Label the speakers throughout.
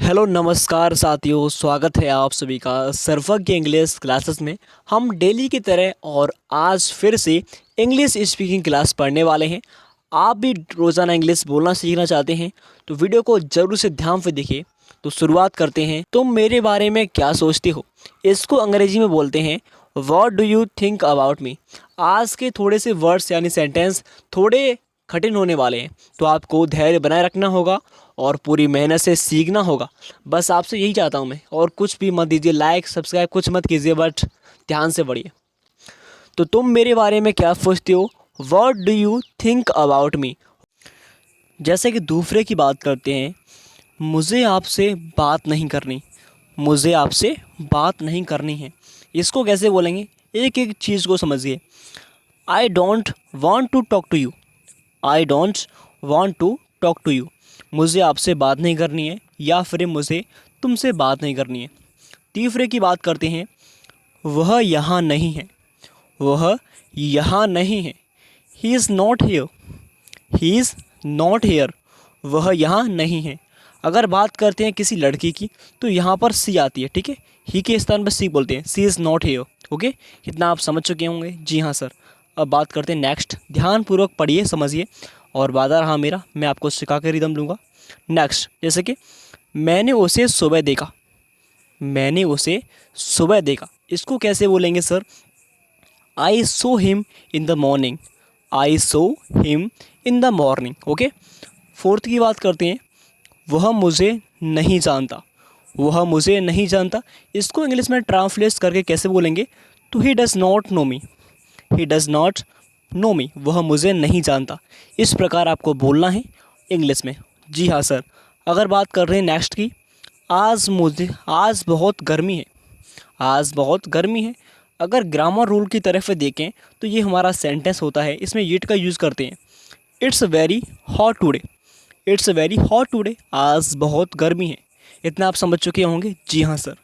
Speaker 1: Hello नमस्कार साथियों, स्वागत है आप सभी का सर्वज्ञ इंग्लिश क्लासेस में। हम डेली की तरह और आज फिर से इंग्लिश स्पीकिंग क्लास पढ़ने वाले हैं। आप भी रोज़ाना इंग्लिश बोलना सीखना चाहते हैं तो वीडियो को ज़रूर से ध्यान से देखिए। तो शुरुआत करते हैं। तुम मेरे बारे में क्या सोचते हो, इसको अंग्रेजी में बोलते हैं what do you think about me. आज के थोड़े से वर्ड्स यानी सेंटेंस थोड़े कठिन होने वाले हैं, तो आपको धैर्य बनाए रखना होगा और पूरी मेहनत से सीखना होगा। बस आपसे यही चाहता हूँ मैं, और कुछ भी मत दीजिए, लाइक सब्सक्राइब कुछ मत कीजिए, बट ध्यान से पढ़िए। तो तुम मेरे बारे में क्या सोचते हो, what do you think about me. जैसे कि दूसरे की बात करते हैं, मुझे आपसे बात नहीं करनी, मुझे आपसे बात नहीं करनी है। इसको कैसे बोलेंगे, एक एक चीज़ को समझिए। I don't want to talk to you, I don't want to talk to you. मुझे आपसे बात नहीं करनी है, या फिर मुझे तुमसे बात नहीं करनी है। तीसरे की बात करते हैं, वह यहाँ नहीं है, वह यहाँ नहीं है। He is not here, he is not here. वह यहाँ नहीं है। अगर बात करते हैं किसी लड़की की तो यहाँ पर सी आती है, ठीक है। ही के स्थान पर सी बोलते हैं, सी इज़ नॉट हेयर। ओके, इतना आप समझ चुके होंगे। जी हाँ सर। अब बात करते हैं नेक्स्ट। ध्यानपूर्वक पढ़िए, समझिए, और वादा रहा मेरा, मैं आपको सिखा कर रिदम दूंगा। नेक्स्ट, जैसे कि मैंने उसे सुबह देखा, मैंने उसे सुबह देखा। इसको कैसे बोलेंगे sir, I saw him in the morning, I saw him in the morning. Okay. Fourth की बात करते हैं, वह मुझे नहीं जानता, वह मुझे नहीं जानता। इसको इंग्लिश में ट्रांसलेट करके कैसे बोलेंगे, तो he does not know me, he does not know me. वह मुझे नहीं जानता। इस प्रकार आपको बोलना है इंग्लिश में। जी हाँ सर। अगर बात कर रहे हैं नेक्स्ट की, आज बहुत गर्मी है, आज बहुत गर्मी है। अगर ग्रामर रूल की तरफ से देखें तो ये हमारा सेंटेंस होता है, इसमें इट का यूज़ करते हैं। It's very hot today, it's very hot today. आज बहुत गर्मी है। इतना आप समझ चुके होंगे। जी हाँ सर।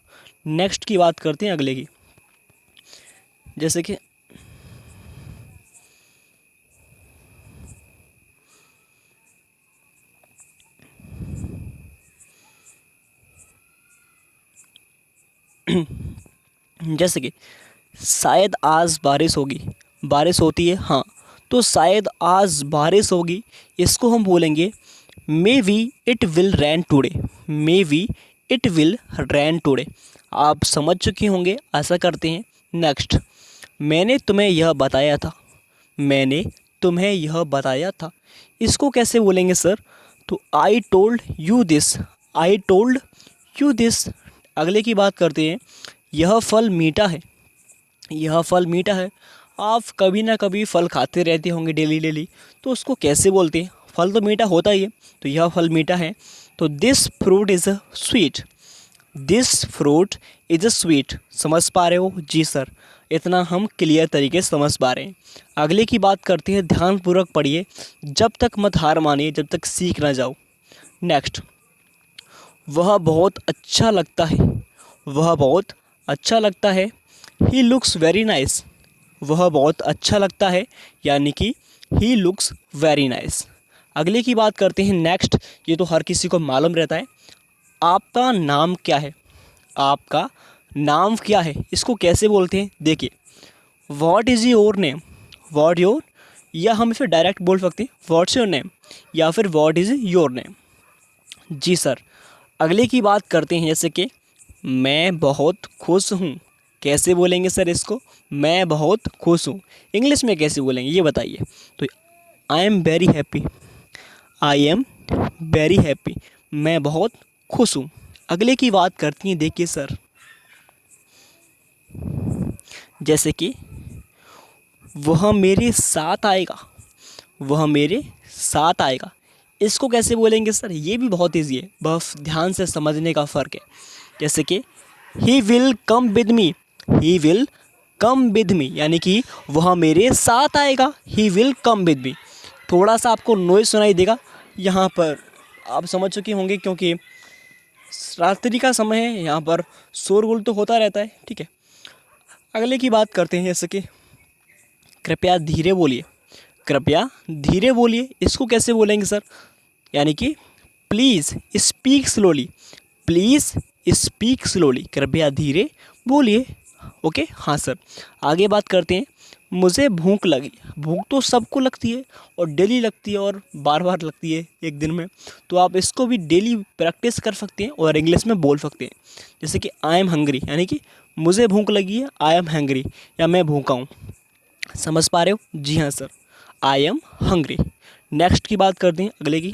Speaker 1: नेक्स्ट की बात करते हैं अगले की, जैसे कि जैसे कि शायद आज बारिश होगी, बारिश होती है हाँ, तो शायद आज बारिश होगी। इसको हम बोलेंगे maybe it will rain today, maybe it will rain today. आप समझ चुके होंगे, ऐसा करते हैं। नेक्स्ट, मैंने तुम्हें यह बताया था, मैंने तुम्हें यह बताया था। इसको कैसे बोलेंगे सर, तो I told you this, I told you this. अगले की बात करते हैं, यह फल मीठा है, यह फल मीठा है। आप कभी ना कभी फल खाते रहते होंगे डेली डेली, तो उसको कैसे बोलते हैं, फल तो मीठा होता ही है, तो यह फल मीठा है। तो this fruit is a sweet, this fruit is a sweet. समझ पा रहे हो। जी सर। इतना हम क्लियर तरीके से समझ पा रहे हैं। अगले की बात करते हैं, ध्यानपूर्वक पढ़िए, जब तक मत हार मानिए, जब तक सीख ना जाओ। नेक्स्ट, वह बहुत अच्छा लगता है, वह बहुत अच्छा लगता है। ही लुक्स वेरी नाइस, वह बहुत अच्छा लगता है, यानी कि ही लुक्स वेरी नाइस। अगले की बात करते हैं नेक्स्ट। ये तो हर किसी को मालूम रहता है, आपका नाम क्या है, आपका नाम क्या है। इसको कैसे बोलते हैं, देखिए, what is your name, what your, या हम इसे डायरेक्ट बोल सकते हैं व्हाट्स योर नेम, या फिर व्हाट इज़ योर नेम। जी सर। अगले की बात करते हैं, जैसे कि मैं बहुत खुश हूँ। कैसे बोलेंगे सर इसको, मैं बहुत खुश हूँ इंग्लिश में कैसे बोलेंगे ये बताइए। तो I am very happy, I am very happy. मैं बहुत खुश हूँ। अगले की बात करती हैं, देखिए सर, जैसे कि वह मेरे साथ आएगा, वह मेरे साथ आएगा। इसको कैसे बोलेंगे सर, ये भी बहुत ईजी है, बस ध्यान से समझने का फ़र्क है। जैसे कि he will come with me, he will come with me, यानी कि वह मेरे साथ आएगा, he will come with me. थोड़ा सा आपको नॉइज़ सुनाई देगा यहाँ पर, आप समझ चुके होंगे, क्योंकि रात्रि का समय है, यहाँ पर शोरगुल तो होता रहता है, ठीक है। अगले की बात करते हैं, जैसे कि कृपया धीरे बोलिए, कृपया धीरे बोलिए। इसको कैसे बोलेंगे सर, यानी कि please speak slowly, please speak slowly, कृपया धीरे बोलिए। ओके, हाँ सर। आगे बात करते हैं। मुझे भूख लगी। भूख तो सबको लगती है और डेली लगती है और बार बार लगती है एक दिन में। तो आप इसको भी डेली प्रैक्टिस कर सकते हैं और इंग्लिश में बोल सकते हैं। जैसे कि आई एम हंग्री, यानी कि मुझे भूख लगी है, आई एम हंग्री, या मैं भूखा हूँ। समझ पा रहे हो? जी हाँ sir, I am hungry. Next की बात करते हैं, अगले की।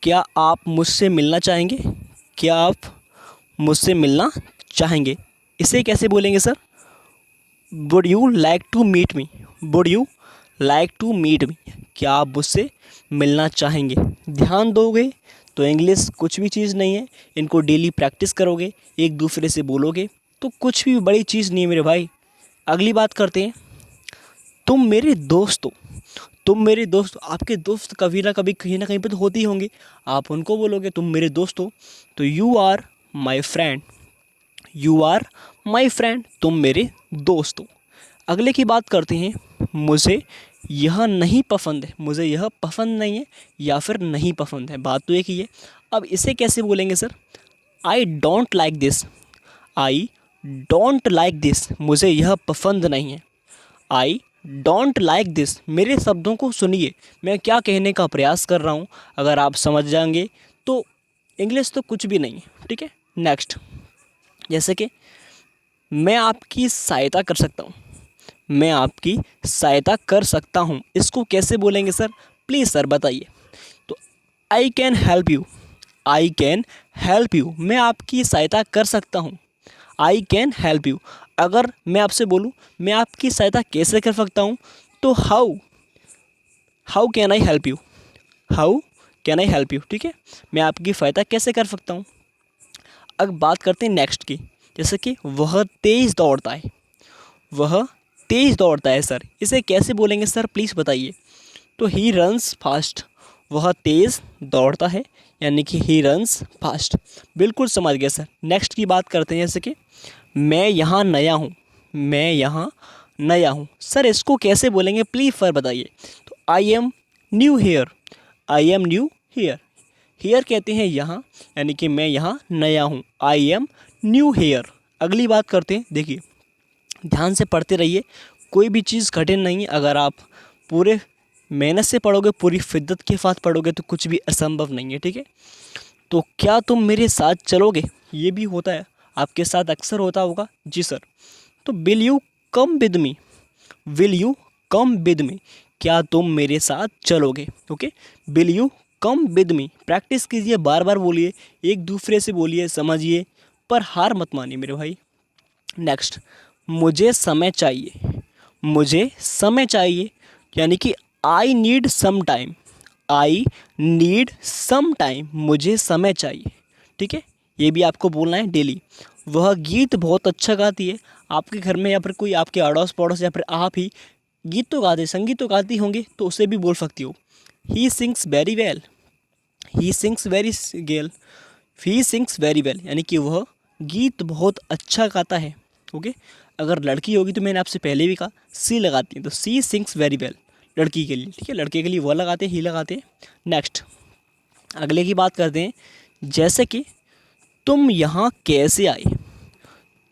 Speaker 1: क्या आप मुझसे मिलना चाहेंगे? क्या आप मुझसे मिलना चाहेंगे? इसे कैसे बोलेंगे sir? Would you like to meet me? Would you like to meet me? क्या आप मुझसे मिलना चाहेंगे? ध्यान दोगे तो इंग्लिश कुछ भी चीज़ नहीं है। इनको डेली प्रैक्टिस करोगे, एक दूसरे से बोलोगे तो कुछ भी बड़ी चीज़ नहीं है मेरे भाई। अगली बात करते हैं। तुम मेरे दोस्त हो। तुम मेरे दोस्त, आपके दोस्त कभी ना कभी कहीं ना कहीं पे तो होते ही होंगे। आप उनको बोलोगे तुम मेरे दोस्त हो, तो you are my friend. You are my friend, तुम मेरे दोस्त हो। अगले की बात करते हैं। मुझे यह नहीं पसंद है। मुझे यह पसंद नहीं है या फिर नहीं पसंद है, बात तो एक ही है। अब इसे कैसे बोलेंगे sir? I don't like this. I don't like this, मुझे यह पसंद नहीं है। I don't like this. मेरे शब्दों को सुनिए, मैं क्या कहने का प्रयास कर रहा हूँ। अगर आप समझ जाएंगे तो इंग्लिश तो कुछ भी नहीं है, ठीक है। नेक्स्ट, जैसे कि मैं आपकी सहायता कर सकता हूँ। मैं आपकी सहायता कर सकता हूँ, इसको कैसे बोलेंगे सर? प्लीज़ सर बताइए। तो I can help you. I can help you, मैं आपकी सहायता कर सकता हूँ। I can help you. अगर मैं आपसे बोलूँ मैं आपकी सहायता कैसे कर सकता हूँ, तो how how can I help you. How can I help you, ठीक है। मैं आपकी सहायता कैसे कर सकता हूँ। अब बात करते हैं नेक्स्ट की। जैसे कि वह तेज़ दौड़ता है। वह तेज़ दौड़ता है सर, इसे कैसे बोलेंगे सर? प्लीज़ बताइए। तो ही रन्स फास्ट। वह तेज़ दौड़ता है, यानी कि ही रन्स फास्ट। बिल्कुल समझ गया सर। नेक्स्ट की बात करते हैं। जैसे कि मैं यहाँ नया हूँ। मैं यहाँ नया हूँ, सर इसको कैसे बोलेंगे? प्लीज़ सर बताइए। तो I am new here. I am new here. Here कहते हैं यहाँ, यानी कि मैं यहाँ नया हूँ। I am new here. अगली बात करते हैं। देखिए, ध्यान से पढ़ते रहिए, कोई भी चीज़ कठिन नहीं है। अगर आप पूरे मेहनत से पढ़ोगे, पूरी शिद्दत के साथ पढ़ोगे तो कुछ भी असंभव नहीं है, ठीक है। तो क्या तुम मेरे साथ चलोगे? ये भी होता है, आपके साथ अक्सर होता होगा। जी सर। तो will you come with me. Will you come with me, क्या तुम मेरे साथ चलोगे? Okay, will you come with me. Practice कीजिए, बार बार बोलिए, एक दूसरे से बोलिए, समझिए, पर हार मत मानिए मेरे भाई। नेक्स्ट, मुझे समय चाहिए। मुझे समय चाहिए, यानी कि I need some time. I need some time, मुझे समय चाहिए, ठीक है। ये भी आपको बोलना है डेली। वह गीत बहुत अच्छा गाती है। आपके घर में या फिर कोई आपके अड़ोस पड़ोस या फिर आप ही गीत तो गाते, संगीत तो गाती होंगे, तो उसे भी बोल सकती हो। He sings very well. He sings very well. He sings very well, यानी कि वह गीत बहुत अच्छा गाता है। ओके, अगर लड़की होगी तो मैंने आपसे पहले भी कहा सी लगाती है, तो सी सिंग्स वेरी वेल लड़की के लिए, ठीक है। लड़के के लिए वह लगाते हैं, ही लगाते हैं। नेक्स्ट, अगले की बात करते हैं। जैसे कि तुम यहाँ कैसे आए।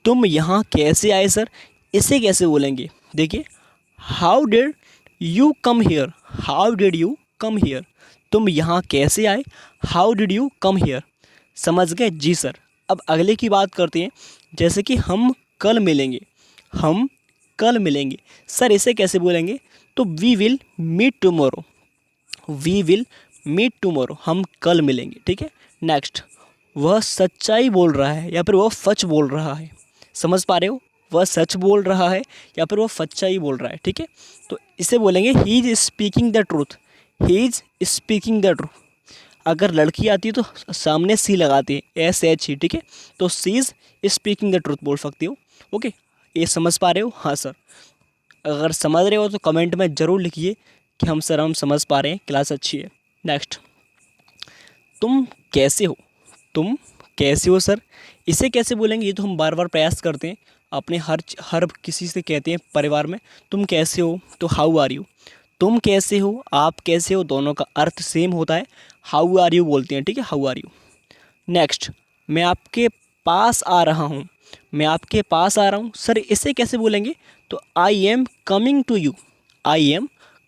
Speaker 1: तुम यहाँ कैसे आए सर, इसे कैसे बोलेंगे? देखिए, how did you come here. How did you come here, तुम यहाँ कैसे आए? How did you come here. समझ गए? जी सर। अब अगले की बात करते हैं। जैसे कि हम कल मिलेंगे। हम कल मिलेंगे, सर इसे कैसे बोलेंगे? तो we will meet tomorrow. We will meet tomorrow, हम कल मिलेंगे, ठीक है। नेक्स्ट, वह सच्चाई बोल रहा है या फिर वह सच बोल रहा है। समझ पा रहे हो? वह सच बोल रहा है या फिर वह सच्चाई बोल रहा है, ठीक है। तो इसे बोलेंगे he is speaking the truth. He is speaking the truth. अगर लड़की आती है तो सामने सी लगाती है, एस एच ही, ठीक है। तो सी इज स्पीकिंग द ट्रूथ बोल सकती हो। ओके, ये समझ पा रहे हो? हाँ सर। अगर समझ रहे हो तो कमेंट में ज़रूर लिखिए कि हम समझ पा रहे हैं, क्लास अच्छी है। नेक्स्ट, तुम कैसे हो। तुम कैसे हो सर, इसे कैसे बोलेंगे? ये तो हम बार बार प्रयास करते हैं, अपने हर किसी से कहते हैं परिवार में, तुम कैसे हो, तो हाउ आर यू। तुम कैसे हो, आप कैसे हो, दोनों का अर्थ सेम होता है। हाउ आर यू बोलते हैं, ठीक है, हाउ आर यू। नेक्स्ट, मैं आपके पास आ रहा हूँ, मैं आपके पास आ रहा हूँ। सर इसे कैसे बोलेंगे? तो I am coming to you, I am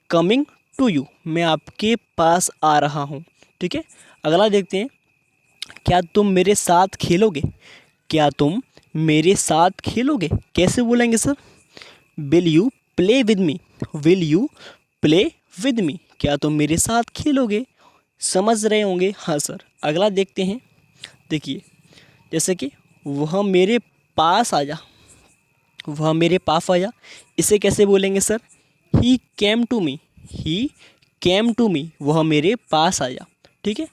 Speaker 1: coming to you, मैं आपके पास आ रहा हूँ। ठीक है, अगला देखते हैं। क्या तुम मेरे साथ खेलोगे? क्या तुम मेरे साथ खेलोगे? कैसे बोलेंगे sir? Will you play with me, will you play with me, क्या तुम मेरे साथ खेलोगे? समझ रहे होंगे, हाँ सर। अगला देखते हैं। देखिए, जैसे कि वह मेरे पास आ जा, वह मेरे पास आ जा, इसे कैसे बोलेंगे sir? He came to me, he came to me, वह मेरे पास आ जा। ठीक है,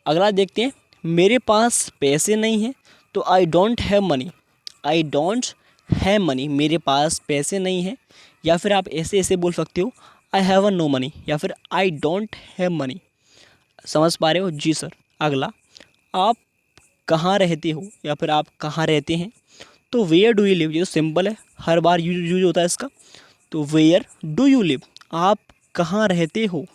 Speaker 1: अगला देखते हैं। मेरे पास पैसे नहीं हैं, तो I don't have money, I don't have money, मेरे पास पैसे नहीं हैं। या फिर आप ऐसे ऐसे बोल सकते हो, आई हैव नो मनी, या फिर आई डोंट हैव मनी। समझ पा रहे हो? जी सर। अगला, आप कहाँ रहते हो, या फिर आप कहाँ रहते हैं? तो वेयर डू यू लिव, ये तो सिंपल है, हर बार यूज होता है इसका। तो वेयर डू यू लिव, आप कहाँ रहते हो?